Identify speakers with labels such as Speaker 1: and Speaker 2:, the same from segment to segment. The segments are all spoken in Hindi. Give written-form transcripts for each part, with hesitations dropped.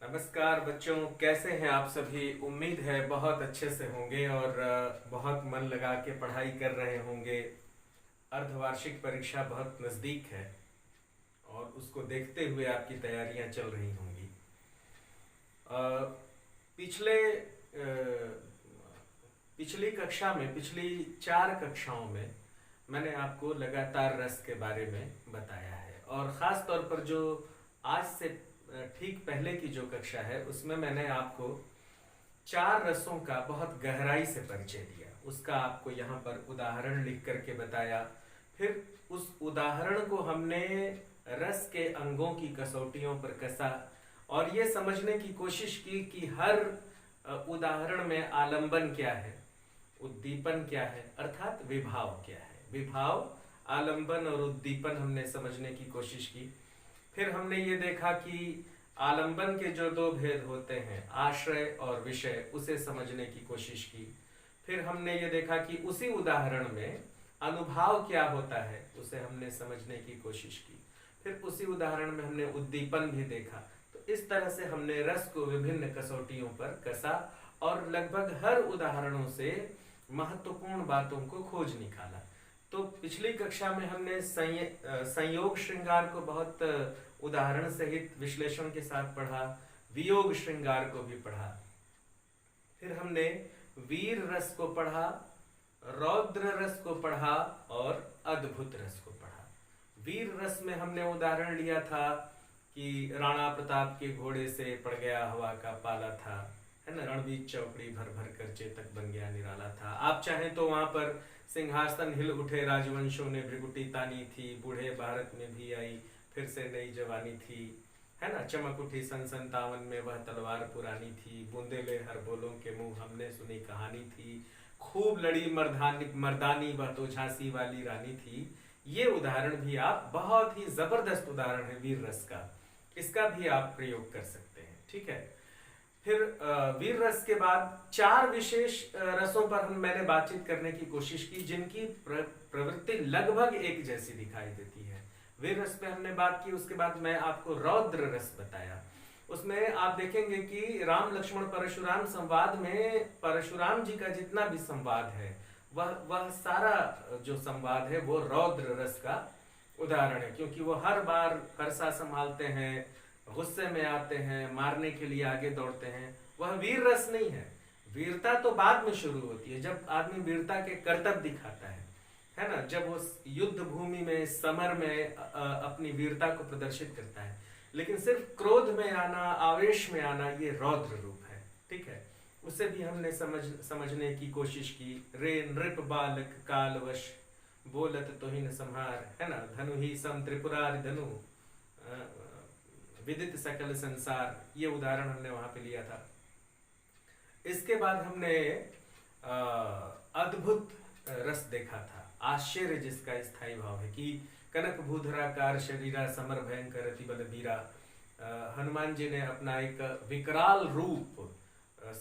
Speaker 1: नमस्कार बच्चों, कैसे हैं आप सभी। उम्मीद है बहुत अच्छे से होंगे और बहुत मन लगा के पढ़ाई कर रहे होंगे। अर्धवार्षिक परीक्षा बहुत नज़दीक है और उसको देखते हुए आपकी तैयारियां चल रही होंगी। अ, पिछले पिछली कक्षा में पिछली 4 कक्षाओं में मैंने आपको लगातार रस के बारे में बताया है और ख़ास तौर पर जो आज से ठीक पहले की जो कक्षा है उसमें मैंने आपको 4 रसों का बहुत गहराई से परिचय दिया। उसका आपको यहाँ पर उदाहरण लिख करके बताया। फिर उस उदाहरण को हमने रस के अंगों की कसौटियों पर कसा और ये समझने की कोशिश की कि हर उदाहरण में आलंबन क्या है, उद्दीपन क्या है, अर्थात विभाव क्या है। विभाव, आलंबन और उद्दीपन हमने समझने की कोशिश की। फिर हमने ये देखा कि आलंबन के जो 2 भेद होते हैं, आश्रय और विषय, उसे समझने की कोशिश की। फिर हमने ये देखा कि उसी उदाहरण में अनुभाव क्या होता है, उसे हमने समझने की कोशिश की। फिर उसी उदाहरण में हमने उद्दीपन भी देखा। तो इस तरह से हमने रस को विभिन्न कसौटियों पर कसा और लगभग हर उदाहरणों से महत्वपूर्ण बातों को खोज निकाला। तो पिछली कक्षा में हमने संयोग श्रृंगार को बहुत उदाहरण सहित विश्लेषण के साथ पढ़ा, वियोग श्रृंगार को भी पढ़ा। फिर हमने वीर रस को पढ़ा, रौद्र रस को पढ़ा और अद्भुत रस को पढ़ा। वीर रस में हमने उदाहरण लिया था कि राणा प्रताप के घोड़े से पड़ गया हवा का पाला था, है ना। रणबीर चौकड़ी भर भर कर चेतक बन गया निराला था। आप चाहें तो वहां पर सिंहासन हिल उठे राजवंशों ने भृगुटी तानी थी, बूढ़े भारत में भी आई फिर से नई जवानी थी, है ना। चमक उठी सन 57 में वह तलवार पुरानी थी, बूंदे ले हर बोलों के मुंह हमने सुनी कहानी थी, खूब लड़ी मर्दानी वह तो झांसी वाली रानी थी। ये उदाहरण भी आप, बहुत ही जबरदस्त उदाहरण है वीर रस का, इसका भी आप प्रयोग कर सकते हैं, ठीक है। फिर वीर रस के बाद 4 विशेष रसों पर मैंने बातचीत करने की कोशिश की जिनकी प्रवृत्ति लगभग एक जैसी दिखाई देती है। वीर रस पे हमने बात की। उसके बाद मैं आपको रौद्र रस बताया। उसमें आप देखेंगे कि राम लक्ष्मण परशुराम संवाद में परशुराम जी का जितना भी संवाद है वह सारा जो संवाद है वो रौद्र रस का उदाहरण है, क्योंकि वो हर बार फरसा संभालते हैं, गुस्से में आते हैं, मारने के लिए आगे दौड़ते हैं। वह वीर रस नहीं है। वीरता तो बाद में शुरू होती है, जब आदमी वीरता के करतब दिखाता है ना, जब वो युद्ध भूमि में, समर में अपनी वीरता को प्रदर्शित करता है। लेकिन सिर्फ क्रोध में आना, आवेश में आना, ये रौद्र रूप है, ठीक है। उसे भी हमने समझने की कोशिश की। रे नृप बालक कालवश बोलत तो ही न संहार, है ना। धनु ही सम त्रिपुरारि धनु विदित सकल संसार, ये उदाहरण हमने वहां पे लिया था। इसके बाद हमने अद्भुत रस देखा था, आश्चर्य जिसका स्थायी भाव है कि कनक भूधराकार शरीरा समर भयंकर अति बलबीरा। हनुमान जी ने अपना एक विकराल रूप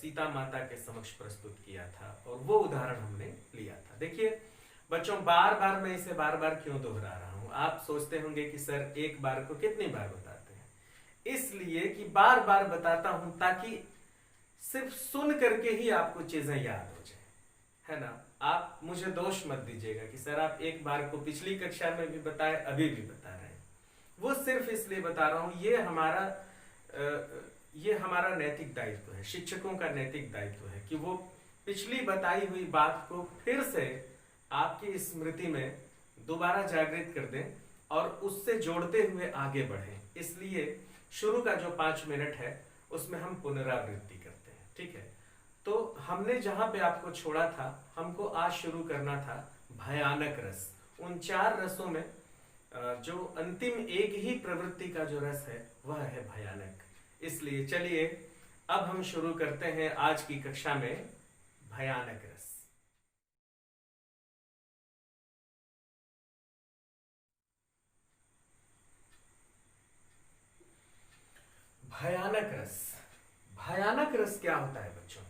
Speaker 1: सीता माता के समक्ष प्रस्तुत किया था और वो उदाहरण हमने लिया था। देखिए बच्चों, बार बार मैं इसे बार बार क्यों दोहरा रहा हूं। आप सोचते होंगे कि सर एक बार को कितनी बार बताते हैं। इसलिए कि बार बार बताता हूं ताकि सिर्फ सुन करके ही आपको चीजें याद हो जाए, है ना। आप मुझे दोष मत दीजिएगा कि सर आप एक बार को पिछली कक्षा में भी बताए, अभी भी बता रहे हैं। वो सिर्फ इसलिए बता रहा हूं, ये हमारा नैतिक दायित्व है, शिक्षकों का नैतिक दायित्व है कि वो पिछली बताई हुई बात को फिर से आपकी स्मृति में दोबारा जागृत कर दें और उससे जोड़ते हुए आगे बढ़ें। इसलिए शुरू का जो 5 मिनट है उसमें हम पुनरावृत्ति करते हैं, ठीक है। तो हमने जहां पे आपको छोड़ा था, हमको आज शुरू करना था भयानक रस। उन 4 रसों में जो अंतिम एक ही प्रवृत्ति का जो रस है वह है भयानक। इसलिए चलिए अब हम शुरू करते हैं आज की कक्षा में भयानक रस। भयानक रस। भयानक रस क्या होता है बच्चों?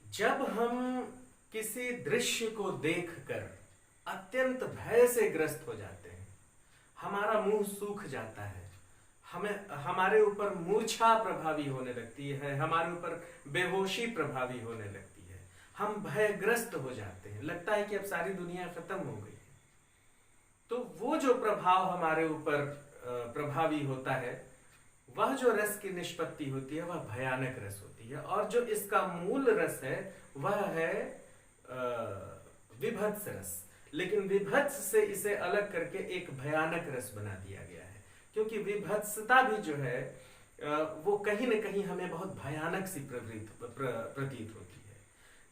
Speaker 1: जब हम किसी दृश्य को देखकर अत्यंत भय से ग्रस्त हो जाते हैं, हमारा मुंह सूख जाता है, हमें हमारे ऊपर मूर्छा प्रभावी होने लगती है, हमारे ऊपर बेहोशी प्रभावी होने लगती है, हम भयग्रस्त हो जाते हैं, लगता है कि अब सारी दुनिया खत्म हो गई है। तो वो जो प्रभाव हमारे ऊपर प्रभावी होता है, वह जो रस की निष्पत्ति होती है वह भयानक रस होती है। और जो इसका मूल रस है वह है विभत्स रस। लेकिन विभत्स से इसे अलग करके एक भयानक रस बना दिया गया है, क्योंकि विभत्सता भी जो है वो कहीं न कहीं हमें बहुत भयानक सी प्रतीत होती है।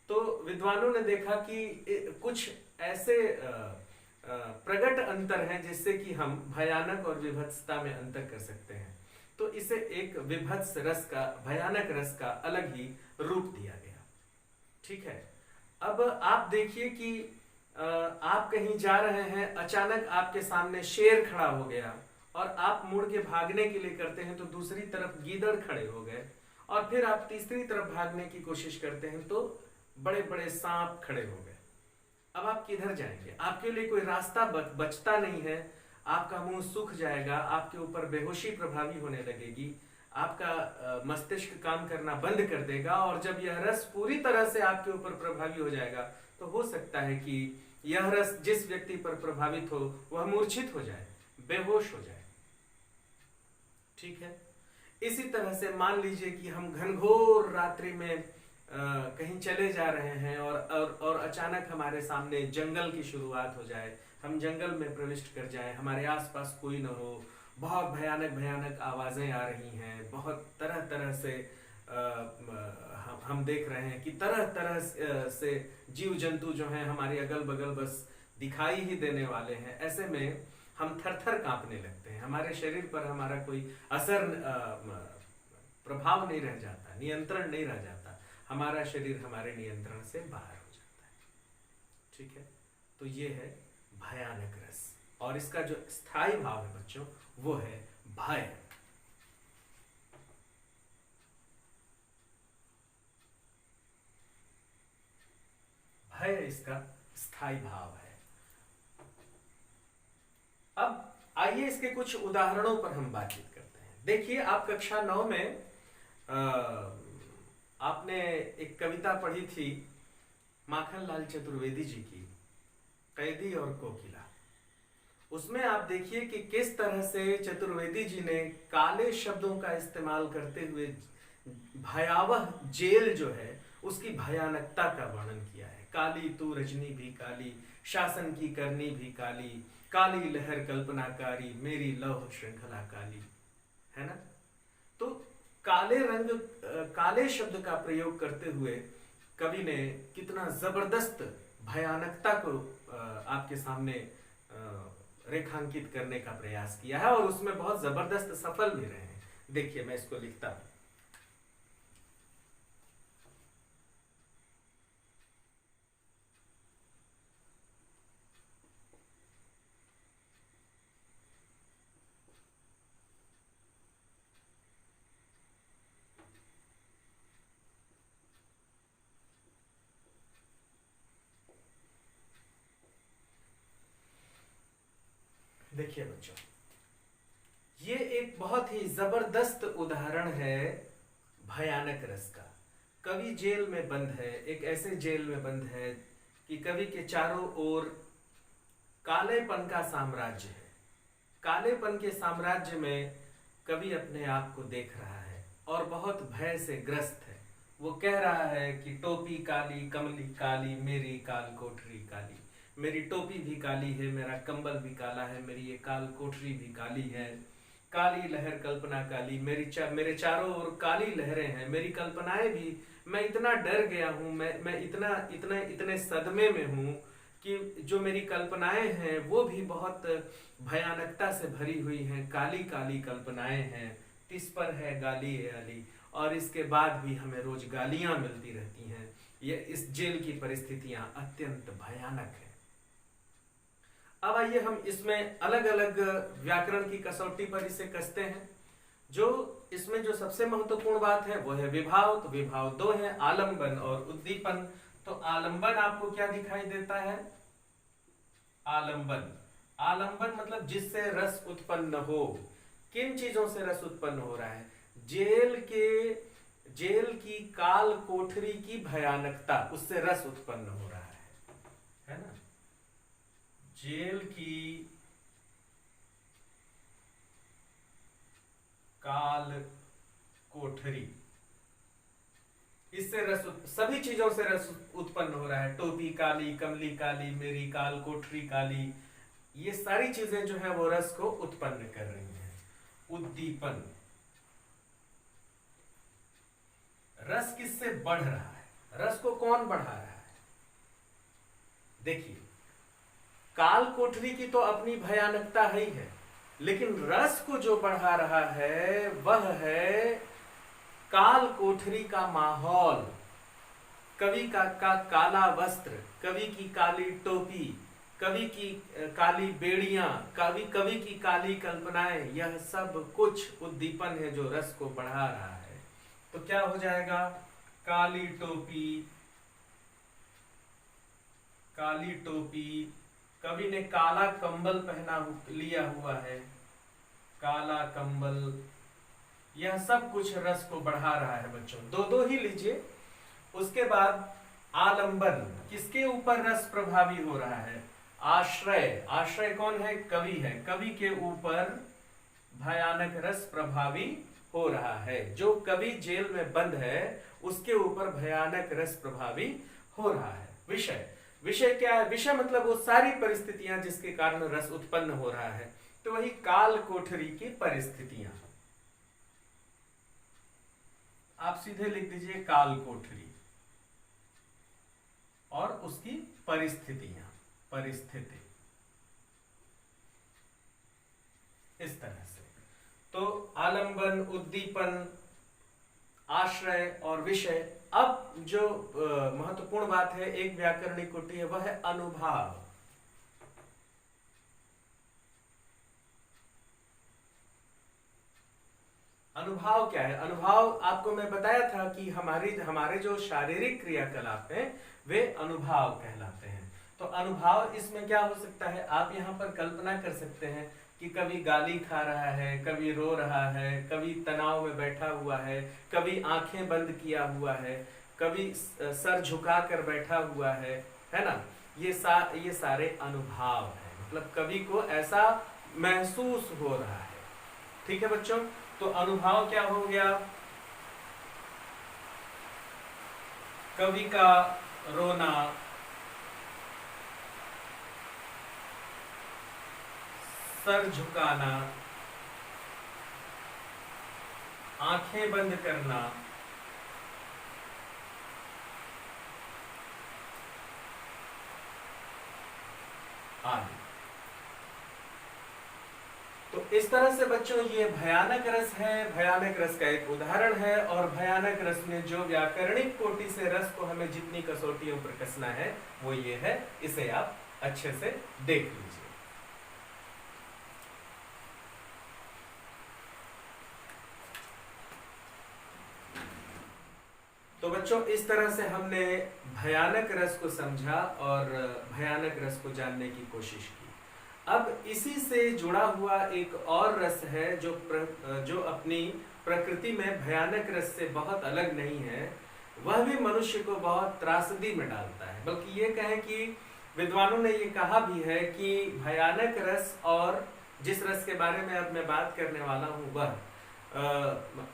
Speaker 1: तो विद्वानों ने देखा कि कुछ ऐसे प्रगट अंतर हैं जिससे कि हम भयानक और विभत्सता में अंतर कर सकते हैं। तो इसे एक विभत्स रस का, भयानक रस का अलग ही रूप दिया गया। ठीक है। अब आप देखिए कि आप कहीं जा रहे हैं, अचानक आपके सामने शेर खड़ा हो गया और आप मुड़ के भागने के लिए करते हैं तो दूसरी तरफ गीदड़ खड़े हो गए, और फिर आप तीसरी तरफ भागने की कोशिश करते हैं तो बड़े बड़े सांप खड़े हो गए। अब आप किधर जाएंगे? आपके लिए कोई रास्ता बचता नहीं है, आपका मुंह सूख जाएगा, आपके ऊपर बेहोशी प्रभावी होने लगेगी, आपका मस्तिष्क काम करना बंद कर देगा, और जब यह रस पूरी तरह से आपके ऊपर प्रभावी हो जाएगा तो हो सकता है कि यह रस जिस व्यक्ति पर प्रभावित हो वह मूर्छित हो जाए, बेहोश हो जाए। ठीक है। इसी तरह से मान लीजिए कि हम घनघोर रात्रि में कहीं चले जा रहे हैं और अचानक हमारे सामने जंगल की शुरुआत हो जाए, हम जंगल में प्रविष्ट कर जाएं, हमारे आसपास कोई न हो, बहुत भयानक भयानक आवाजें आ रही हैं, बहुत तरह तरह से हम देख रहे हैं कि तरह तरह से जीव जंतु जो हैं हमारे अगल बगल बस दिखाई ही देने वाले हैं। ऐसे में हम थर थर कांपने लगते हैं, हमारे शरीर पर हमारा कोई असर प्रभाव नहीं रह जाता, नियंत्रण नहीं रह जाता, हमारा शरीर हमारे नियंत्रण से बाहर हो जाता है। ठीक है। तो ये है भयानक रस, और इसका जो स्थायी भाव है बच्चों वो है भय। भय इसका स्थायी भाव है। अब आइए इसके कुछ उदाहरणों पर हम बातचीत करते हैं। देखिए, आप कक्षा 9 में आपने एक कविता पढ़ी थी माखनलाल चतुर्वेदी जी की, कैदी और कोकिला। उसमें आप देखिए कि किस तरह से चतुर्वेदी जी ने काले शब्दों का इस्तेमाल करते हुए भयावह जेल जो है उसकी भयानकता का वर्णन किया है। काली तू रजनी भी काली, शासन की करनी भी काली, काली लहर कल्पनाकारी, मेरी लौह श्रृंखला काली, है ना। तो काले रंग, काले शब्द का प्रयोग करते हुए कवि ने कितना जबरदस्त भयानकता को आपके सामने रेखांकित करने का प्रयास किया है, और उसमें बहुत जबरदस्त सफल भी रहे हैं। देखिए, मैं इसको लिखता हूं। देखिए बच्चों, ये एक बहुत ही जबरदस्त उदाहरण है भयानक रस का। कवि जेल में बंद है, एक ऐसे जेल में बंद है कि कवि के चारों ओर कालेपन का साम्राज्य है। कालेपन के साम्राज्य में कवि अपने आप को देख रहा है और बहुत भय से ग्रस्त है। वो कह रहा है कि टोपी काली, कमली काली, मेरी काल कोठरी काली। मेरी टोपी भी काली है, मेरा कंबल भी काला है, मेरी ये काल कोठरी भी काली है। काली लहर कल्पना काली, मेरे चारों ओर काली लहरें हैं, मेरी कल्पनाएं भी, मैं इतना डर गया हूँ, मैं इतने सदमे में हूँ कि जो मेरी कल्पनाएं हैं वो भी बहुत भयानकता से भरी हुई हैं। काली काली कल्पनाएं हैं, तिस पर है गाली आली, और इसके बाद भी हमें रोज गालियां मिलती रहती हैं। ये इस जेल की परिस्थितियां अत्यंत भयानक है। अब आइए हम इसमें अलग अलग व्याकरण की कसौटी पर इसे कसते हैं। जो इसमें जो सबसे महत्वपूर्ण बात है वो है विभाव। तो विभाव दो है, आलंबन और उद्दीपन। तो आलंबन आपको क्या दिखाई देता है? आलंबन, आलंबन मतलब जिससे रस उत्पन्न हो। किन चीजों से रस उत्पन्न हो रहा है? जेल की काल कोठरी की भयानकता, उससे रस उत्पन्न हो रहा है ना? जेल की काल कोठरी, इससे सभी चीजों से रस उत्पन्न हो रहा है। टोपी काली, कमली काली, मेरी काल कोठरी काली, ये सारी चीजें जो है वो रस को उत्पन्न कर रही हैं। उद्दीपन, रस किससे बढ़ रहा है? रस को कौन बढ़ा रहा है? देखिए, काल कोठरी की तो अपनी भयानकता ही है, लेकिन रस को जो बढ़ा रहा है वह है काल कोठरी का माहौल, कवि का काला वस्त्र, कवि की काली टोपी, कवि की काली बेड़ियां, कवि की काली कल्पनाएं, यह सब कुछ उद्दीपन है जो रस को बढ़ा रहा है। तो क्या हो जाएगा? काली टोपी, काली टोपी, कवि ने काला कंबल लिया हुआ है, काला कंबल, यह सब कुछ रस को बढ़ा रहा है बच्चों। दो दो ही लीजिए। उसके बाद आलंबन, किसके ऊपर रस प्रभावी हो रहा है? आश्रय, आश्रय कौन है? कवि है, कवि के ऊपर भयानक रस प्रभावी हो रहा है। जो कवि जेल में बंद है उसके ऊपर भयानक रस प्रभावी हो रहा है। विषय, विषय क्या है? विषय मतलब वो सारी परिस्थितियां जिसके कारण रस उत्पन्न हो रहा है। तो वही काल कोठरी की परिस्थितियां, आप सीधे लिख दीजिए काल कोठरी और उसकी परिस्थितियां, परिस्थिति, इस तरह से। तो आलंबन, उद्दीपन, आश्रय और विषय। अब जो महत्वपूर्ण बात है, एक व्याकरणिक कोटि है, वह है अनुभाव। अनुभाव क्या है? अनुभाव आपको मैं बताया था कि हमारे जो शारीरिक क्रियाकलाप हैं वे अनुभाव कहलाते हैं। तो अनुभाव इसमें क्या हो सकता है? आप यहाँ पर कल्पना कर सकते हैं कि कभी गाली खा रहा है, कभी रो रहा है, कभी तनाव में बैठा हुआ है, कभी आंखें बंद किया हुआ है, कभी सर झुका कर बैठा हुआ है ना? ये सारे अनुभाव हैं, मतलब कवि को ऐसा महसूस हो रहा है। ठीक है बच्चों? तो अनुभाव क्या हो गया? कवि का रोना, सर झुकाना, आंखें बंद करना, आदि। तो इस तरह से बच्चों ये भयानक रस है, भयानक रस का एक उदाहरण है। और भयानक रस में जो व्याकरणिक कोटि से रस को हमें जितनी कसौटियों पर कसना है वो ये है, इसे आप अच्छे से देख लीजिए। तो बच्चों इस तरह से हमने भयानक रस को समझा और भयानक रस को जानने की कोशिश की। अब इसी से जुड़ा हुआ एक और रस है जो अपनी प्रकृति में भयानक रस से बहुत अलग नहीं है, वह भी मनुष्य को बहुत त्रासदी में डालता है। बल्कि ये कहें कि विद्वानों ने ये कहा भी है कि भयानक रस और जिस रस के बारे में अब मैं बात करने वाला हूँ वह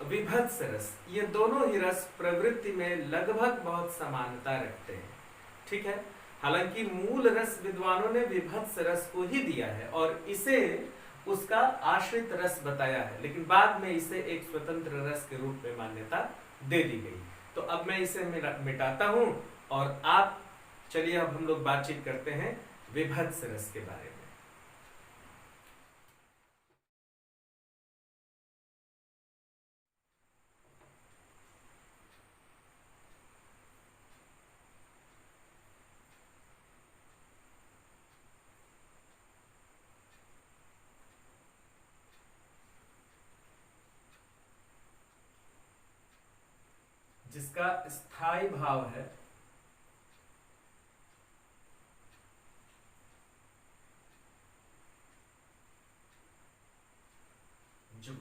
Speaker 1: विभत्स रस, ये दोनों ही रस प्रवृत्ति में लगभग बहुत समानता रखते हैं। ठीक है? हालांकि मूल रस विद्वानों ने विभत्स रस को ही दिया है और इसे उसका आश्रित रस बताया है, लेकिन बाद में इसे एक स्वतंत्र रस के रूप में मान्यता दे दी गई। तो अब मैं इसे मिटाता हूं और आप चलिए अब हम लोग बातचीत करते हैं विभत्स रस के बारे में। जिसका स्थायी भाव है, जो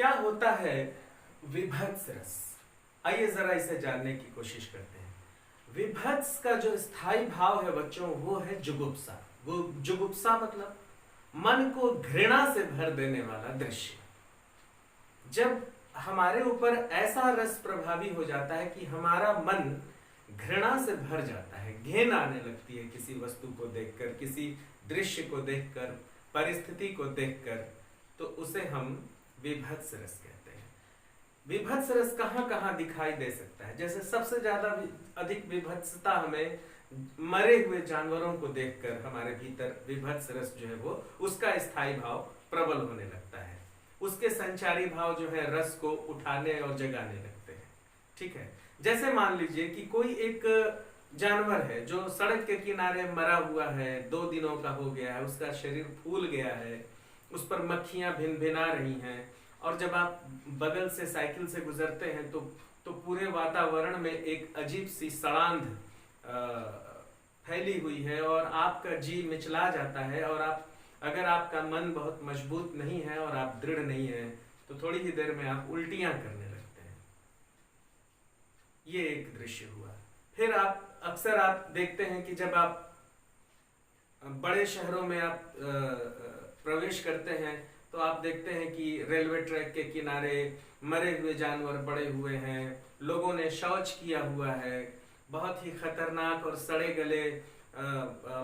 Speaker 1: क्या होता है विभत्स रस? आइए जरा इसे जानने की कोशिश करते हैं। विभत्स का जो स्थायी भाव है बच्चों, वो है जुगुप्सा। वो जुगुप्सा मतलब मन को घृणा से भर देने वाला दृश्य। जब हमारे ऊपर ऐसा रस प्रभावी हो जाता है कि हमारा मन घृणा से भर जाता है, घिन आने लगती है किसी वस्तु को देखकर, किसी दृश्य को देखकर, परिस्थिति को देखकर, तो उसे हम विभत्स रस कहते हैं। विभत्स रस कहाँ कहाँ दिखाई दे सकता है? जैसे सबसे ज्यादा अधिक विभत्सता हमें मरे हुए जानवरों को देखकर हमारे भीतर विभत्स रस जो है वो उसका स्थायी भाव प्रबल होने लगता है। उसके संचारी भाव जो है रस को उठाने और जगाने लगते हैं। ठीक है, जैसे मान लीजिए कि कोई एक जानवर है जो सड़क के किनारे मरा हुआ है, 2 दिनों का हो गया है, उसका शरीर फूल गया है, उस पर मक्खियां भिन भिना रही हैं, और जब आप बगल से साइकिल से गुजरते हैं तो पूरे वातावरण में एक अजीब सी सड़ांध फैली हुई है और आपका जी मिचला जाता है, और आप अगर आपका मन बहुत मजबूत नहीं है और आप दृढ़ नहीं है तो थोड़ी ही देर में आप उल्टियां करने लगते हैं। ये एक दृश्य हुआ। फिर अक्सर आप देखते हैं कि जब आप बड़े शहरों में आप प्रवेश करते हैं तो आप देखते हैं कि रेलवे ट्रैक के किनारे मरे हुए जानवर पड़े हुए हैं, लोगों ने शौच किया हुआ है, बहुत ही खतरनाक और सड़े गले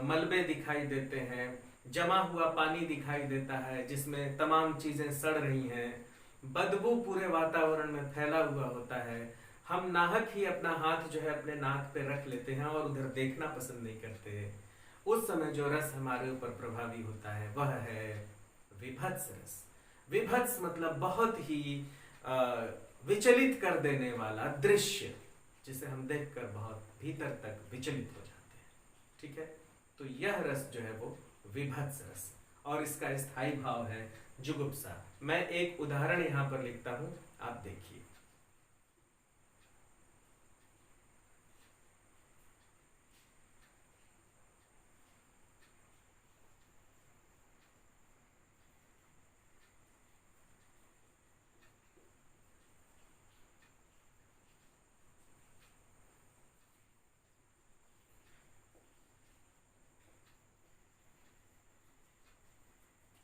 Speaker 1: मलबे दिखाई देते हैं, जमा हुआ पानी दिखाई देता है जिसमें तमाम चीजें सड़ रही हैं, बदबू पूरे वातावरण में फैला हुआ होता है। हम नाहक ही अपना हाथ जो है अपने नाक पे रख लेते हैं और उधर देखना पसंद नहीं करते। उस समय जो रस हमारे ऊपर प्रभावी होता है वह है विभत्स रस। विभत्स मतलब बहुत ही विचलित कर देने वाला दृश्य, जिसे हम देखकर बहुत भीतर तक विचलित हो जाते हैं। ठीक है, तो यह रस जो है वो विभत्स रस, और इसका स्थायी भाव है जुगुप्सा। मैं एक उदाहरण यहां पर लिखता हूं, आप देखिए।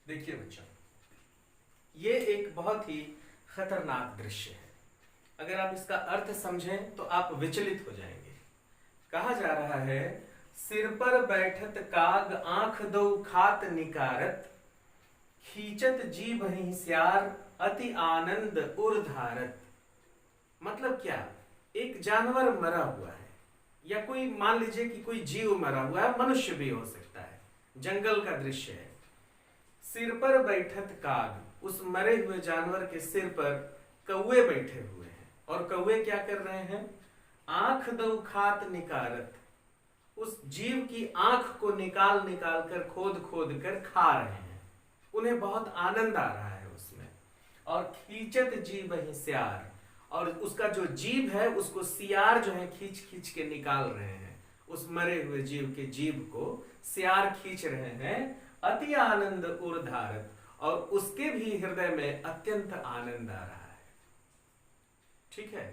Speaker 1: देखिए बच्चों, ये एक बहुत ही खतरनाक दृश्य है। अगर आप इसका अर्थ समझें तो आप विचलित हो जाएंगे। कहा जा रहा है, सिर पर बैठत काग आंख दो खात निकारत, खींचत जीभ हिंस्यार अति आनंद उर्धारत। मतलब क्या? एक जानवर मरा हुआ है, या कोई मान लीजिए कि कोई जीव मरा हुआ है, मनुष्य भी हो सकता है, जंगल का दृश्य है। सिर पर बैठत काग, उस मरे हुए जानवर के सिर पर कौवे बैठे हुए हैं, और कौवे क्या कर रहे हैं? आंख दो खात निकारत, उस जीव की आंख को निकाल निकाल कर, खोद खोद कर खा रहे हैं। उन्हें बहुत आनंद आ रहा है उसमें। और खींचत जीभ हिंस्यार, और उसका जो जीभ है उसको सियार जो है खींच खींच के निकाल रहे हैं। उस मरे हुए जीव के जीभ को सियार खींच रहे हैं। अति आनंद उर्धारत, और उसके भी हृदय में अत्यंत आनंद आ रहा है। ठीक है,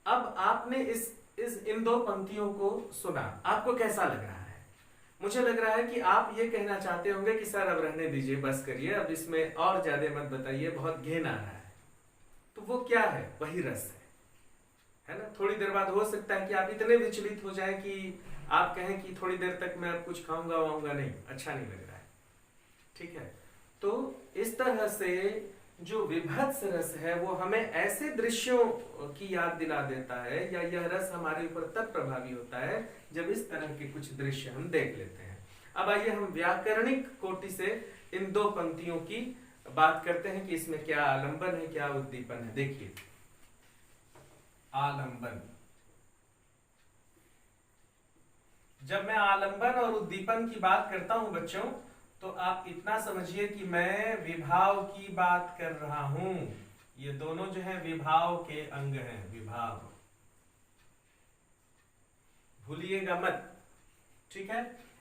Speaker 1: अब आपने इन 2 पंक्तियों को सुना, आपको कैसा लग रहा है? मुझे लग रहा है कि आप ये कहना चाहते होंगे कि सर अब रहने दीजिए, बस करिए, अब इसमें और ज्यादा मत बताइए, बहुत घिन आ रहा है। तो वो क्या है? वही रस है ना। थोड़ी देर बाद हो सकता है कि आप इतने विचलित हो जाएं कि आप कहें कि थोड़ी देर तक मैं अब कुछ खाऊंगा वाऊंगा नहीं, अच्छा नहीं लग रहा है। ठीक है, तो इस तरह से जो विभत्स रस है वो हमें ऐसे दृश्यों की याद दिला देता है, या यह रस हमारे ऊपर तब प्रभावी होता है जब इस तरह के कुछ दृश्य हम देख लेते हैं। अब आइए हम व्याकरणिक कोटि से इन 2 पंक्तियों की बात करते हैं कि इसमें क्या आलंबन है, क्या उद्दीपन है। देखिए, आलंबन। जब मैं आलंबन और उद्दीपन की बात करता हूं बच्चों, तो आप इतना समझिए कि मैं विभाव की बात कर रहा हूं। ये दोनों जो है विभाव के अंग हैं, विभाव, भूलिएगा मत। ठीक है,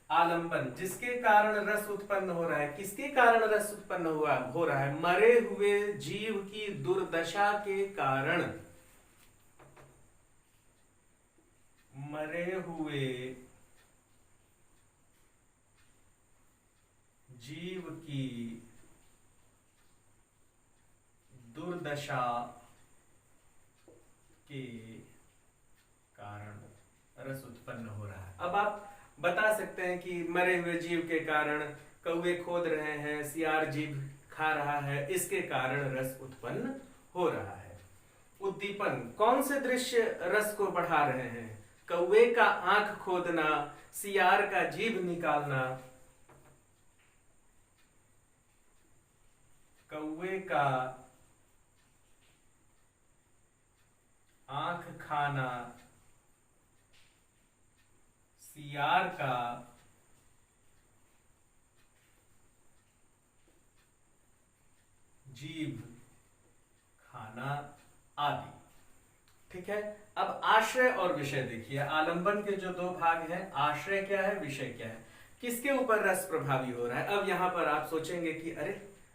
Speaker 1: आलंबन, जिसके कारण रस उत्पन्न हो रहा है। किसके कारण रस उत्पन्न हो रहा है? मरे हुए जीव की दुर्दशा के कारण। मरे हुए जीव की दुर्दशा के कारण रस उत्पन्न हो रहा है। अब आप बता सकते हैं कि मरे हुए जीव के कारण, कौवे खोद रहे हैं, सियार जीव खा रहा है, इसके कारण रस उत्पन्न हो रहा है। उद्दीपन, कौन से दृश्य रस को बढ़ा रहे हैं? कौवे का आंख खोदना, सियार का जीभ निकालना, कौवे का आंख खाना, सियार का जीभ खाना आदि। ठीक है। अब आश्रय और विषय देखिए। आलंबन के जो दो भाग हैं, आश्रय क्या है, विषय क्या है, किसके ऊपर रस प्रभावी हो रहा है। अब यहां पर आप सोचेंगे कि अरे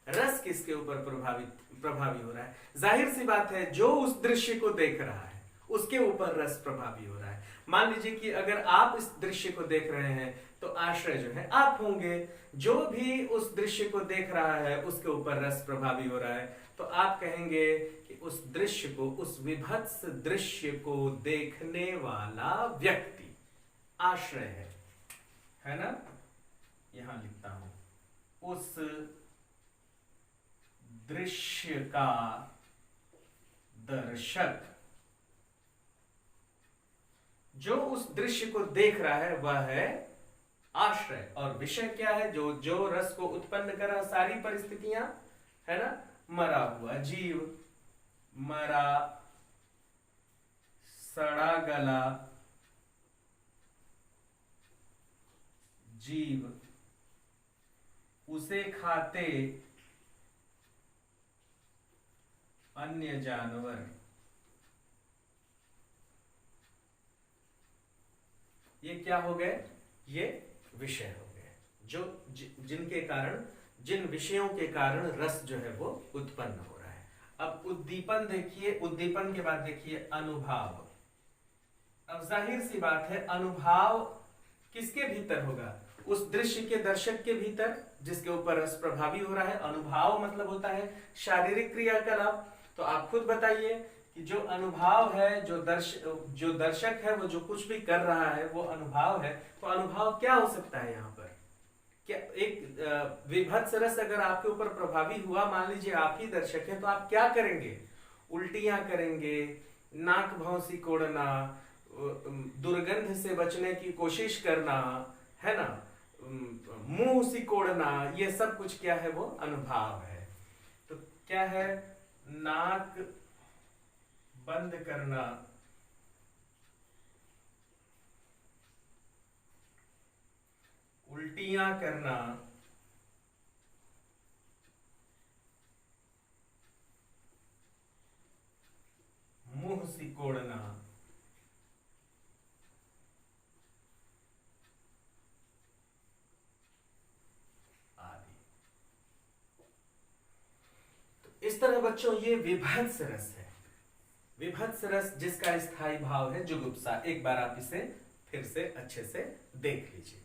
Speaker 1: रस किसके ऊपर प्रभावी हो रहा है? जाहिर सी बात है, जो उस दृश्य को देख रहा है उसके ऊपर रस प्रभावी हो रहा है। मान लीजिए कि अगर आप इस दृश्य को देख रहे हैं तो आश्रय जो है आप होंगे। जो भी उस दृश्य को देख रहा है उसके ऊपर रस प्रभावी हो रहा है, तो आप कहेंगे कि उस दृश्य को, उस विभत्स दृश्य को देखने वाला व्यक्ति आश्रय है ना। यहां लिखता हूं, उस दृश्य का दर्शक, जो उस दृश्य को देख रहा है वह है आश्रय। और विषय क्या है? जो जो रस को उत्पन्न कर रहा, सारी परिस्थितियां है ना। मरा हुआ जीव, मरा सड़ा गला जीव, उसे खाते अन्य जानवर, ये क्या हो गए? ये विषय हो गए, जो जिनके कारण, जिन विषयों के कारण रस जो है वो उत्पन्न हो रहा है। अब उद्दीपन देखिए। उद्दीपन के बाद देखिए अनुभाव। अब जाहिर सी बात है, अनुभाव किसके भीतर होगा? उस दृश्य के दर्शक के भीतर, जिसके ऊपर रस प्रभावी हो रहा है। अनुभाव मतलब होता है शारीरिक क्रियाकलाप। तो आप खुद बताइए कि जो अनुभाव है, जो दर्शक है, वो जो कुछ भी कर रहा है वो अनुभाव है। तो अनुभाव क्या हो सकता है यहाँ पर? क्या एक विभत्स रस अगर आपके ऊपर प्रभावी हुआ, मान लीजिए आप ही दर्शक हैं, तो आप क्या करेंगे? उल्टियां करेंगे, नाक भौं सिकोड़ना, दुर्गंध से बचने की कोशिश करना, है ना, मुंह सिकोड़ना, ये सब कुछ क्या है? वो अनुभाव है। तो क्या है? नाक बंद करना, उल्टियां करना, मुंह सिकोड़ना आदि। तो इस तरह बच्चों ये विभत्स रस है। विभत्स रस जिसका स्थायी भाव है जुगुप्सा। एक बार आप इसे फिर से अच्छे से देख लीजिए।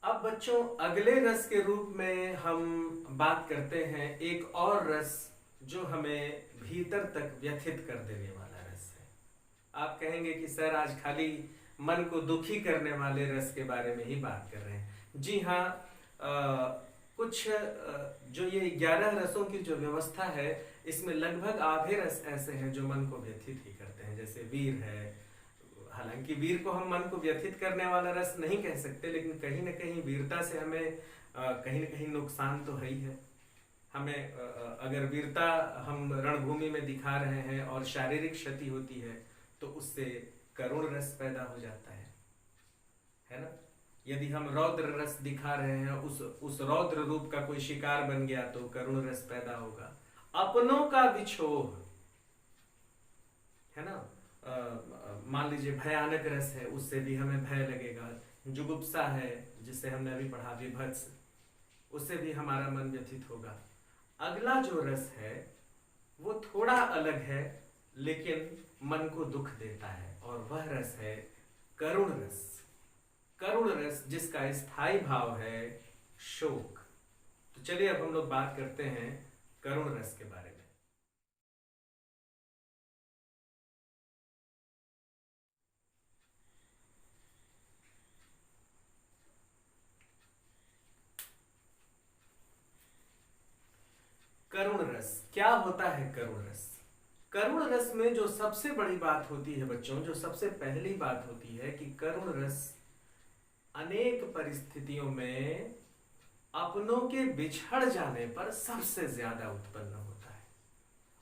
Speaker 1: अब बच्चों अगले रस के रूप में हम बात करते हैं एक और रस जो हमें भीतर तक व्यथित कर देने वाला रस है। आप कहेंगे कि सर आज खाली मन को दुखी करने वाले रस के बारे में ही बात कर रहे हैं। जी हाँ, कुछ जो ये 11 रसों की जो व्यवस्था है, इसमें लगभग आधे रस ऐसे हैं जो मन को व्यथित ही करते हैं। जैसे वीर है, हालांकि वीर को हम मन को व्यथित करने वाला रस नहीं कह सकते, लेकिन कहीं ना कहीं वीरता से हमें कहीं ना कहीं नुकसान तो है ही है। हमें अगर वीरता हम रणभूमि में दिखा रहे हैं और शारीरिक क्षति होती है तो उससे करुण रस पैदा हो जाता है ना। यदि हम रौद्र रस दिखा रहे हैं, उस रौद्र रूप का कोई शिकार बन गया तो करुण रस पैदा होगा। अपनों का विछोह, है ना। मान लीजिए भयानक रस है, उससे भी हमें भय लगेगा। जुगुप्सा है, जिससे हमने अभी पढ़ा विभत्स, उससे भी हमारा मन व्यथित होगा। अगला जो रस है वो थोड़ा अलग है, लेकिन मन को दुख देता है, और वह रस है करुण रस। करुण रस जिसका स्थायी भाव है शोक। तो चलिए अब हम लोग बात करते हैं करुण रस के बारे में। करुण रस क्या होता है? करुण रस, करुण रस में जो सबसे बड़ी बात होती है बच्चों, जो सबसे पहली बात होती है कि करुण रस अनेक परिस्थितियों में अपनों के बिछड़ जाने पर सबसे ज्यादा उत्पन्न होता है,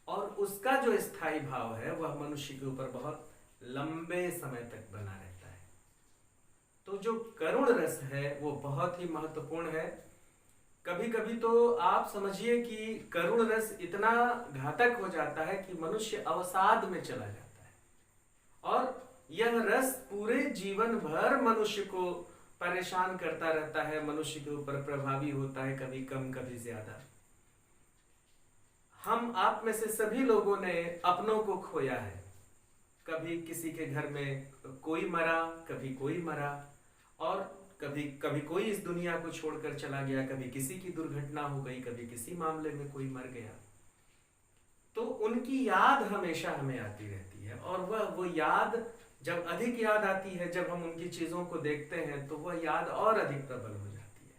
Speaker 1: और उसका जो स्थायी भाव है वह मनुष्य के ऊपर बहुत लंबे समय तक बना रहता है। तो जो करुण रस है वो बहुत ही महत्वपूर्ण है। कभी कभी तो आप समझिए कि करुण रस इतना घातक हो जाता है कि मनुष्य अवसाद में चला जाता है, और यह रस पूरे जीवन भर मनुष्य को परेशान करता रहता है, मनुष्य के ऊपर प्रभावी होता है, कभी कम कभी ज्यादा। हम आप में से सभी लोगों ने अपनों को खोया है। कभी किसी के घर में कोई मरा, कभी कोई मरा, और कभी कभी कोई इस दुनिया को छोड़कर चला गया, कभी किसी की दुर्घटना हो गई, कभी किसी मामले में कोई मर गया। तो उनकी याद हमेशा हमें आती रहती है, और वो याद जब अधिक याद आती है, जब हम उनकी चीजों को देखते हैं, तो वह याद और अधिक प्रबल हो जाती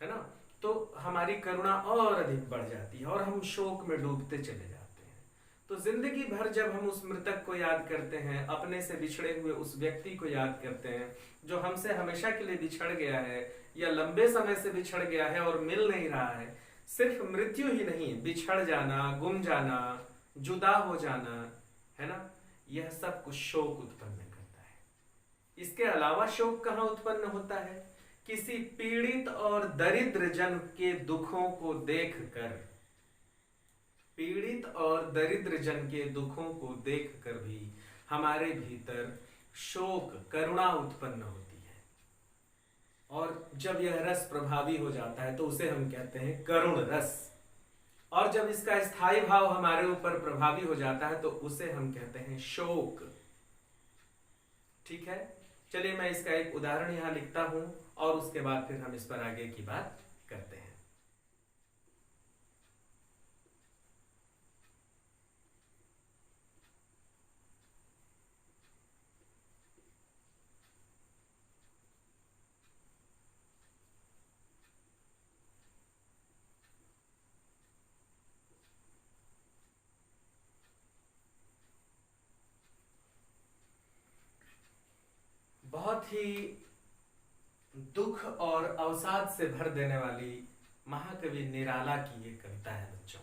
Speaker 1: है ना। तो हमारी करुणा और अधिक बढ़ जाती है, और हम शोक में डूबते चले जाते हैं। तो जिंदगी भर जब हम उस मृतक को याद करते हैं, अपने से बिछड़े हुए उस व्यक्ति को याद करते हैं जो हमसे हमेशा के लिए बिछड़ गया है, या लंबे समय से बिछड़ गया है और मिल नहीं रहा है। सिर्फ मृत्यु ही नहीं, बिछड़ जाना, गुम जाना, जुदा हो जाना, है ना, यह सब कुछ शोक उत्पन्न करता है। इसके अलावा शोक कहाँ उत्पन्न होता है? किसी पीड़ित और दरिद्र जन के दुखों को देखकर, पीड़ित और दरिद्र जन के दुखों को देखकर भी हमारे भीतर शोक, करुणा उत्पन्न होती है, और जब यह रस प्रभावी हो जाता है तो उसे हम कहते हैं करुण रस। और जब इसका स्थायी भाव हमारे ऊपर प्रभावी हो जाता है तो उसे हम कहते हैं शोक। ठीक है, चलिए मैं इसका एक उदाहरण यहां लिखता हूं, और उसके बाद फिर हम इस पर आगे की बात करते हैं। बहुत ही दुख और अवसाद से भर देने वाली महाकवि निराला की ये कविता है बच्चों।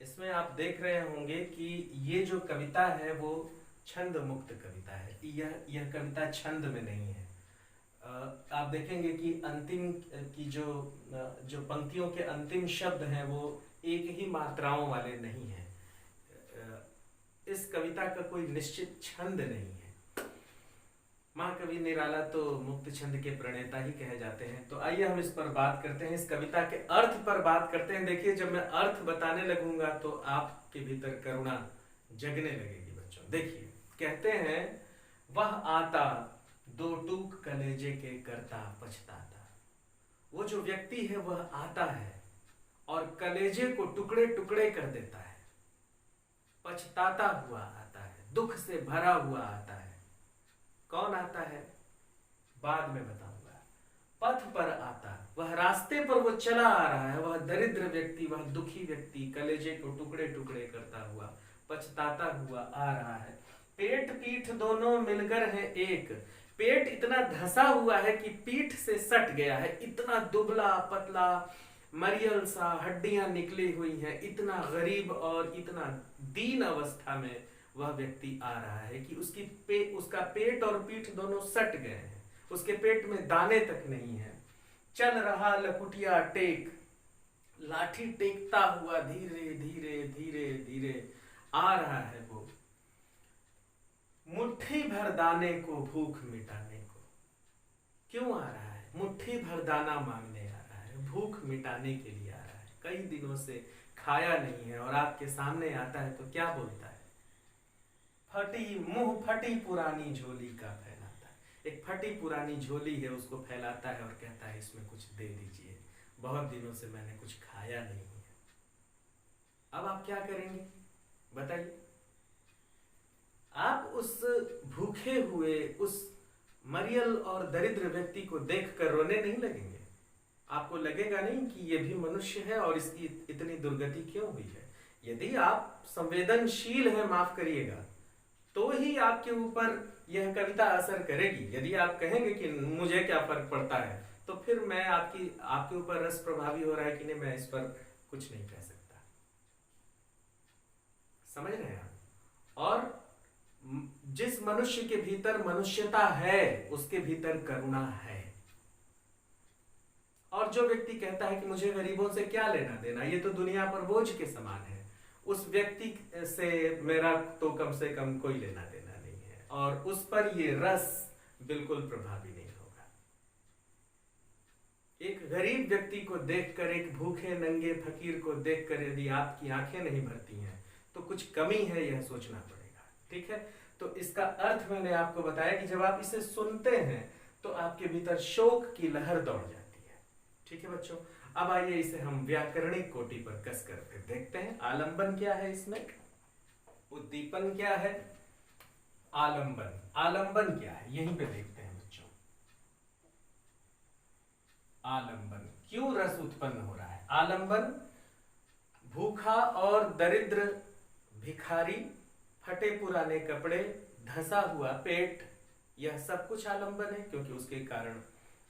Speaker 1: इसमें आप देख रहे होंगे कि ये जो कविता है वो छंद मुक्त कविता है। यह कविता छंद में नहीं है। आप देखेंगे कि अंतिम की जो पंक्तियों के अंतिम शब्द हैं वो एक ही मात्राओं वाले नहीं हैं। इस कविता का कोई निश्चित छंद नहीं है। महाकवि निराला तो मुक्त छंद के प्रणेता ही कहे जाते हैं। तो आइए हम इस पर बात करते हैं, इस कविता के अर्थ पर बात करते हैं। देखिए, जब मैं अर्थ बताने लगूंगा तो आपके भीतर करुणा जगने लगेगी बच्चों। देखिए, कहते हैं, वह आता दो टूक कलेजे के करता पछताता। वो जो व्यक्ति है वह आता है और कलेजे को टुकड़े टुकड़े कर देता है, पछताता हुआ आता है, दुख से भरा हुआ आता है। कौन आता है? बाद में बताऊंगा। पथ पर आता, वह रास्ते पर वो चला आ रहा है, वह दरिद्र व्यक्ति, वह दुखी व्यक्ति कलेजे को टुकड़े टुकड़े करता हुआ, पछताता हुआ आ रहा है। पेट पीठ दोनों मिलकर है एक। पेट इतना धसा हुआ है कि पीठ से सट गया है, इतना दुबला पतला मरियल सा, हड्डियां निकली हुई हैं, इतना गरीब और इतना दीन अवस्था में वह व्यक्ति आ रहा है कि उसका पेट और पीठ दोनों सट गए हैं, उसके पेट में दाने तक नहीं है। चल रहा लकुटिया टेक, लाठी टेकता हुआ धीरे धीरे धीरे धीरे आ रहा है वो। मुट्ठी भर दाने को भूख मिटाने को क्यों आ रहा है? मुट्ठी भर दाना मांगने आ रहा है, भूख मिटाने के लिए आ रहा है। कई दिनों से खाया नहीं है और आपके सामने आता है तो क्या बोलता है? फटी पुरानी झोली का फैलाता है। एक फटी पुरानी झोली है, उसको फैलाता है और कहता है इसमें कुछ दे दीजिए, बहुत दिनों से मैंने कुछ खाया नहीं है। अब आप क्या करेंगे बताइए? आप उस भूखे हुए, उस मरियल और दरिद्र व्यक्ति को देखकर रोने नहीं लगेंगे? आपको लगेगा नहीं कि ये भी मनुष्य है और इसकी इतनी दुर्गति क्यों हुई है? यदि आप संवेदनशील हैं, माफ करिएगा, तो ही आपके ऊपर यह कविता असर करेगी। यदि आप कहेंगे कि मुझे क्या फर्क पड़ता है, तो फिर मैं आपके ऊपर रस प्रभावी हो रहा है कि नहीं, मैं इस पर कुछ नहीं कह सकता। समझ रहे हैं आप? और जिस मनुष्य के भीतर मनुष्यता है, उसके भीतर करुणा है। और जो व्यक्ति कहता है कि मुझे गरीबों से क्या लेना देना, ये तो दुनिया पर बोझ के समान है, उस व्यक्ति से मेरा तो कम से कम कोई लेना देना नहीं है, और उस पर ये रस बिल्कुल प्रभावी नहीं होगा। एक गरीब व्यक्ति को देखकर, एक भूखे नंगे फकीर को देखकर यदि आपकी आंखें नहीं भरती हैं, तो कुछ कमी है, यह सोचना पड़ेगा। ठीक है? तो इसका अर्थ मैंने आपको बताया कि जब आप इसे सुनते हैं तो आपके भीतर शोक की लहर दौड़ जाती है। ठीक है बच्चों? अब आइए इसे हम व्याकरणिक कोटि पर कस कर फिर देखते हैं। आलंबन क्या है इसमें, उद्दीपन क्या है, आलंबन क्या है, यहीं पे देखते हैं बच्चों। आलंबन, क्यों रस उत्पन्न हो रहा है? आलंबन, भूखा और दरिद्र भिखारी, फटे पुराने कपड़े, धंसा हुआ पेट, यह सब कुछ आलंबन है, क्योंकि उसके कारण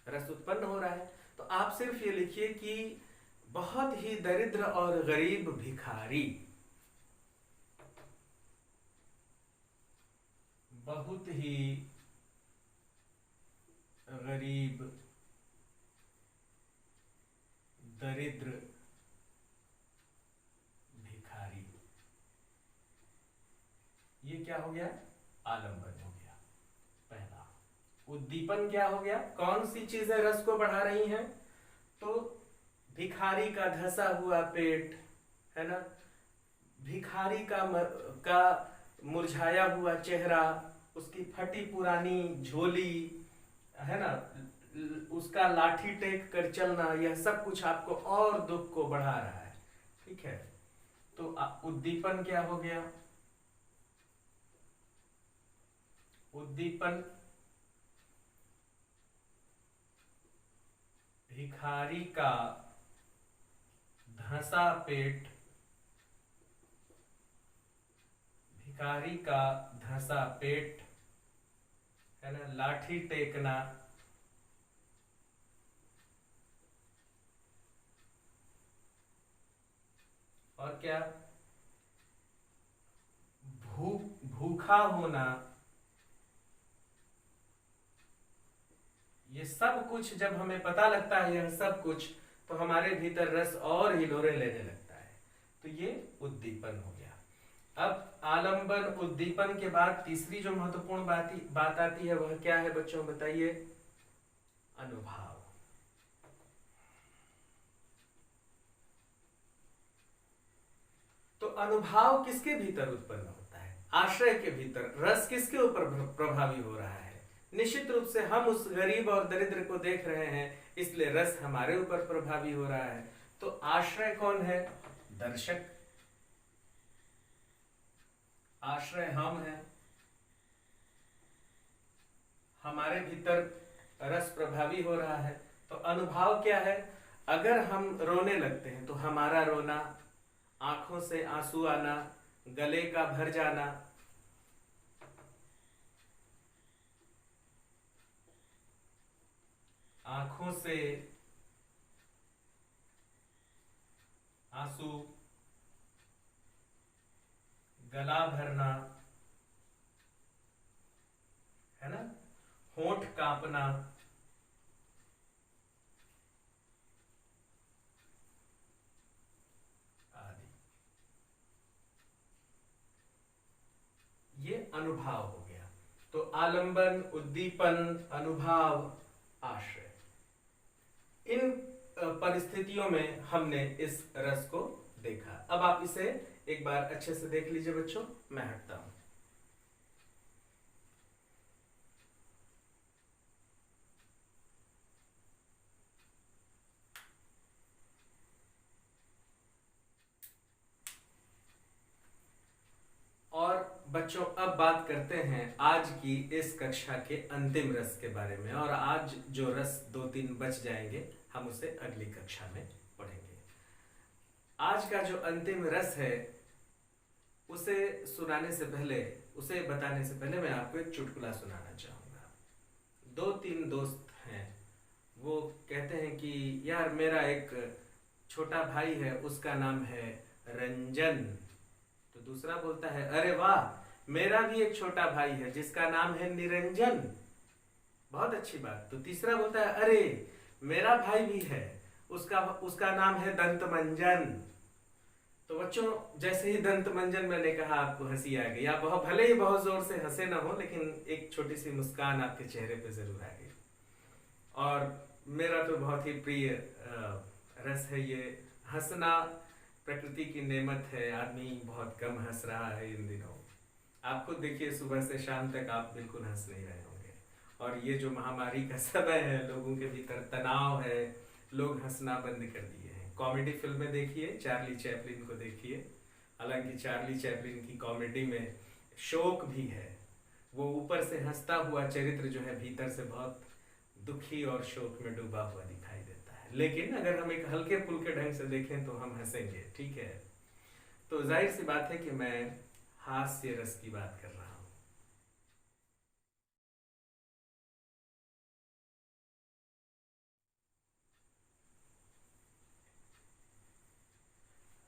Speaker 1: रस उत्पन्न हो रहा है। तो आप सिर्फ ये लिखिए कि बहुत ही दरिद्र और गरीब भिखारी, बहुत ही गरीब दरिद्र भिखारी, ये क्या हो गया? आलंबन हो गया पहला। उद्दीपन क्या हो गया? कौन सी चीजें रस को बढ़ा रही हैं? तो भिखारी का धंसा हुआ पेट, है ना, भिखारी का मुरझाया हुआ चेहरा, उसकी फटी पुरानी झोली, है ना, उसका लाठी टेक कर चलना, यह सब कुछ आपको और दुख को बढ़ा रहा है। ठीक है? तो उद्दीपन क्या हो गया? उद्दीपन भिखारी का धंसा पेट, भिखारी का धंसा पेट, है ना, लाठी टेकना, और क्या? भूखा होना, ये सब कुछ जब हमें पता लगता है, यह सब कुछ, तो हमारे भीतर रस और हिलोरे लेने लगता है। तो ये उद्दीपन हो गया। अब आलंबन उद्दीपन के बाद तीसरी जो महत्वपूर्ण बात आती है, वह क्या है बच्चों बताइए? अनुभाव। तो अनुभाव किसके भीतर उत्पन्न होता है? आश्रय के भीतर। रस किसके ऊपर प्रभावी हो रहा है? निश्चित रूप से हम उस गरीब और दरिद्र को देख रहे हैं, इसलिए रस हमारे ऊपर प्रभावी हो रहा है। तो आश्रय कौन है? दर्शक। आश्रय हम हैं, हमारे भीतर रस प्रभावी हो रहा है। तो अनुभाव क्या है? अगर हम रोने लगते हैं तो हमारा रोना, आंखों से आंसू आना, गले का भर जाना, आंखों से आंसू, गला भरना, है ना, होंठ कांपना, आदि, ये अनुभव हो गया। आलंबन, उद्दीपन, अनुभाव, आश्रय। इन परिस्थितियों में हमने इस रस को देखा। अब आप इसे एक बार अच्छे से देख लीजिए बच्चों, मैं हटता हूं। और बच्चों अब बात करते हैं आज की इस कक्षा के अंतिम रस के बारे में। और आज जो रस 2-3 बच जाएंगे हम उसे अगली कक्षा में पढ़ेंगे। आज का जो अंतिम रस है उसे सुनाने से पहले, उसे बताने से पहले मैं आपको एक चुटकुला सुनाना चाहूंगा। 2-3 दोस्त हैं, वो कहते हैं कि यार मेरा एक छोटा भाई है, उसका नाम है रंजन। तो दूसरा बोलता है अरे वाह, मेरा भी एक छोटा भाई है जिसका नाम है निरंजन, बहुत अच्छी बात। तो तीसरा बोलता है अरे मेरा भाई भी है, उसका उसका नाम है दंतमंजन। तो बच्चों जैसे ही दंतमंजन मैंने कहा आपको हंसी आ गई। आप भले ही बहुत जोर से हंसे ना हो, लेकिन एक छोटी सी मुस्कान आपके चेहरे पे जरूर आ गई। और मेरा तो बहुत ही प्रिय रस है ये। हंसना प्रकृति की नेमत है, आदमी बहुत कम हंस रहा है इन दिनों। आप खुद देखिए, सुबह से शाम तक आप बिल्कुल हंस नहीं रहे होंगे। और ये जो महामारी का समय है, लोगों के भीतर तनाव है, लोग हंसना बंद कर दिए हैं। कॉमेडी फिल्में देखिए, चार्ली चैपलिन को देखिए। हालांकि चार्ली चैपलिन की कॉमेडी में शोक भी है, वो ऊपर से हंसता हुआ चरित्र जो है भीतर से बहुत दुखी और शोक में डूबा हुआ दिखाई देता है। लेकिन अगर हम एक हल्के फुल्के ढंग से देखें तो हम हंसेंगे, ठीक है। तो जाहिर सी बात है कि मैं हास्य रस की बात कर रहा हूं।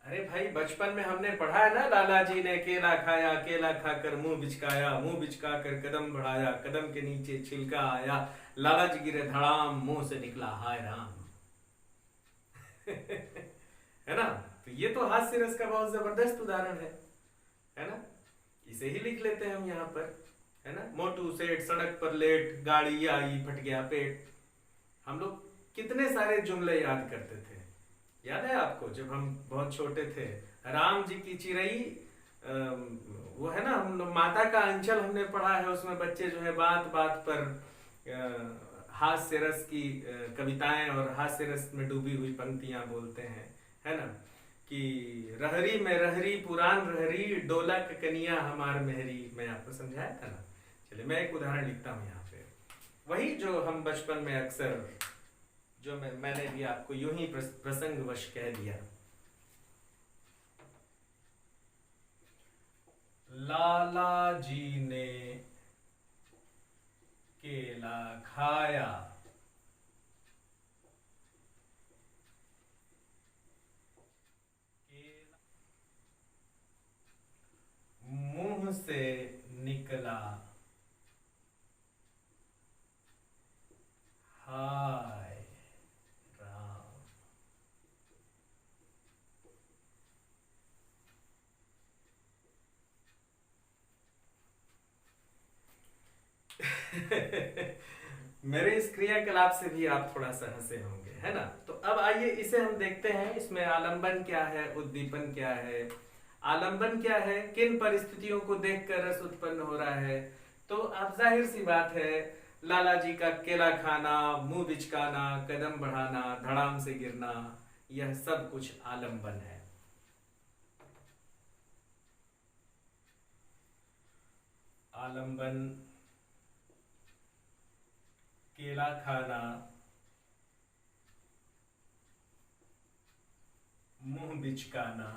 Speaker 1: अरे भाई, बचपन में हमने पढ़ा है ना, लाला जी ने केला खाया, केला खाकर मुंह बिचकाया, मुंह बिचकाकर कदम बढ़ाया, कदम के नीचे छिलका आया, लाला जी गिरे धड़ाम, मुंह से निकला हाय राम। है ना। तो ये तो हास्य रस का बहुत जबरदस्त उदाहरण है ना। इसे ही लिख लेते हैं हम यहाँ पर, है ना। मोटू सेठ सड़क पर लेट, गाड़ी आई फट गया पेट। हम लोग कितने सारे जुमले याद करते थे। याद है आपको, जब हम बहुत छोटे थे, राम जी की चिरई, वो है ना, हम लोग माता का अंचल हमने पढ़ा है, उसमें बच्चे जो है बात बात पर हास्य रस की कविताएं और हास्य रस में डूबी हुई पंक्तियां बोलते हैं, है ना। कि रहरी में रहरी पुरान रहरी, डोलक कनिया हमार मेहरी। मैं आपको समझाया था ना। चलिए मैं एक उदाहरण लिखता हूँ यहाँ पे, वही जो हम बचपन में अक्सर, जो मैंने भी आपको यूं ही प्रसंगवश कह दिया। लाला जी ने केला खाया, मुंह से निकला हाय राम। मेरे इस क्रियाकलाप से भी आप थोड़ा सा हंसे होंगे, है ना। तो अब आइए इसे हम देखते हैं, इसमें आलंबन क्या है, उद्दीपन क्या है। आलंबन क्या है, किन परिस्थितियों को देखकर रस उत्पन्न हो रहा है। तो अब जाहिर सी बात है, लाला जी का केला खाना, मुंह बिचकाना, कदम बढ़ाना, धड़ाम से गिरना, यह सब कुछ आलंबन है। आलंबन, केला खाना, मुंह बिचकाना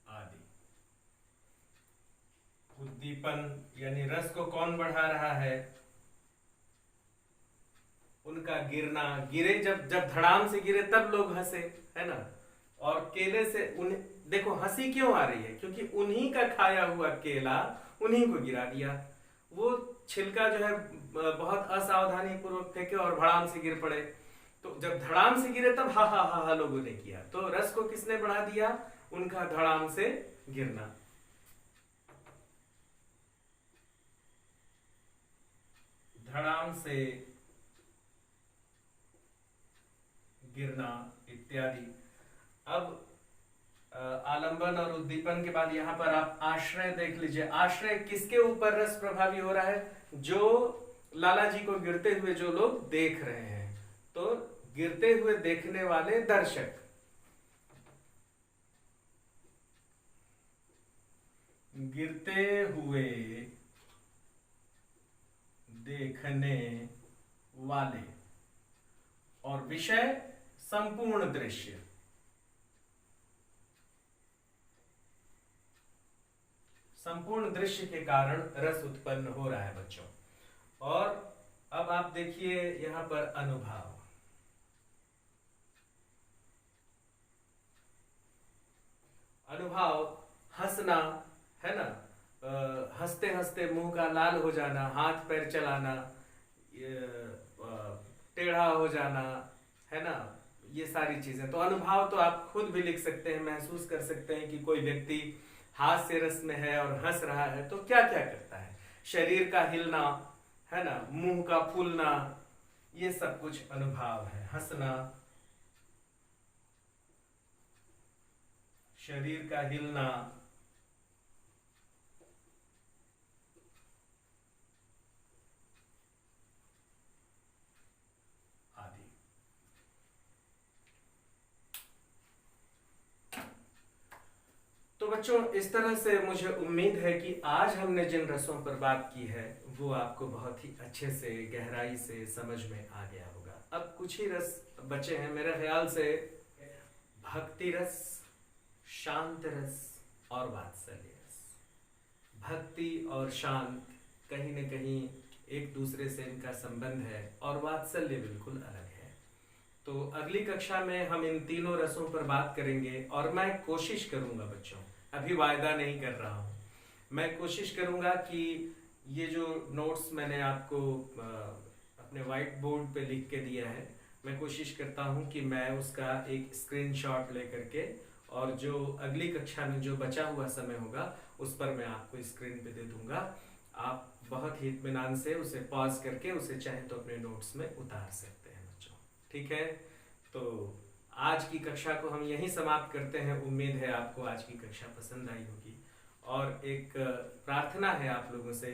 Speaker 1: आदि। उद्दीपन यानी रस को कौन बढ़ा रहा है, उनका गिरना। गिरे जब जब धड़ाम से गिरे तब लोग हंसे, है ना। और केले से उन्हें देखो हंसी क्यों आ रही है, क्योंकि उन्हीं का खाया हुआ केला उन्हीं को गिरा दिया। वो छिलका जो है बहुत असावधानी पूर्वक फेंके और धड़ाम से गिर पड़े। तो जब धड़ाम से गिरे तब हा हा हा हा लोगों ने किया। तो रस को किसने बढ़ा दिया, उनका धड़ाम से गिरना। शान से गिरना इत्यादि। अब आलंबन और उद्दीपन के बाद यहाँ पर आप आश्रय देख लीजिए। आश्रय किसके ऊपर रस प्रभावी हो रहा है? जो लाला जी को गिरते हुए जो लोग देख रहे हैं, तो गिरते हुए देखने वाले दर्शक, गिरते हुए देखने वाले, और विषय संपूर्ण दृश्य। संपूर्ण दृश्य के कारण रस उत्पन्न हो रहा है बच्चों। और अब आप देखिए यहां पर अनुभाव। अनुभाव हंसना है ना, हंसते हंसते मुंह का लाल हो जाना, हाथ पैर चलाना, टेढ़ा हो जाना, है ना, ये सारी चीजें। तो अनुभाव तो आप खुद भी लिख सकते हैं, महसूस कर सकते हैं कि कोई व्यक्ति हास्य रस में है और हंस रहा है तो क्या क्या करता है। शरीर का हिलना, है ना, मुंह का फूलना, ये सब कुछ अनुभाव है। हंसना, शरीर का हिलना, आदि। तो बच्चों इस तरह से मुझे उम्मीद है कि आज हमने जिन रसों पर बात की है वो आपको बहुत ही अच्छे से गहराई से समझ में आ गया होगा। अब कुछ ही रस बचे हैं मेरे ख्याल से, भक्ति रस, शांत रस और वात्सल्य रस। भक्ति और शांत कहीं न कहीं एक दूसरे से इनका संबंध है और वात्सल्य बिल्कुल अलग है। तो अगली कक्षा में हम इन तीनों रसों पर बात करेंगे और मैं कोशिश करूंगा बच्चों, अभी वायदा नहीं कर रहा हूं, मैं कोशिश करूंगा कि ये जो नोट्स मैंने आपको अपने व्हाइट बोर्ड पे लिख के दिया है, मैं कोशिश करता हूं कि मैं उसका एक स्क्रीनशॉट लेकर के और जो अगली कक्षा में जो बचा हुआ समय होगा उस पर मैं आपको स्क्रीन पे दे दूंगा। आप बहुत ही इत्मीनान से उसे पॉज करके उसे चाहे तो अपने नोट्स में उतार सकते हैं बच्चों, ठीक है। तो आज की कक्षा को हम यहीं समाप्त करते हैं। उम्मीद है आपको आज की कक्षा पसंद आई होगी और एक प्रार्थना है आप लोगों से,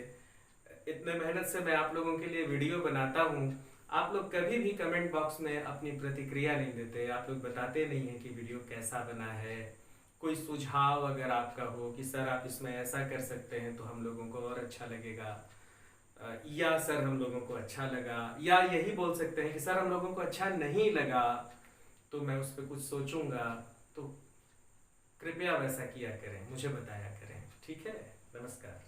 Speaker 1: इतने मेहनत से मैं आप लोगों के लिए वीडियो बनाता हूँ, आप लोग कभी भी कमेंट बॉक्स में अपनी प्रतिक्रिया नहीं देते, आप लोग बताते नहीं हैं कि वीडियो कैसा बना है। कोई सुझाव अगर आपका हो कि सर आप इसमें ऐसा कर सकते हैं तो हम लोगों को और अच्छा लगेगा, या सर हम लोगों को अच्छा लगा, या यही बोल सकते हैं कि सर हम लोगों को अच्छा नहीं लगा, तो मैं उस पर कुछ सोचूंगा। तो कृपया वैसा किया करें, मुझे बताया करें, ठीक है। नमस्कार।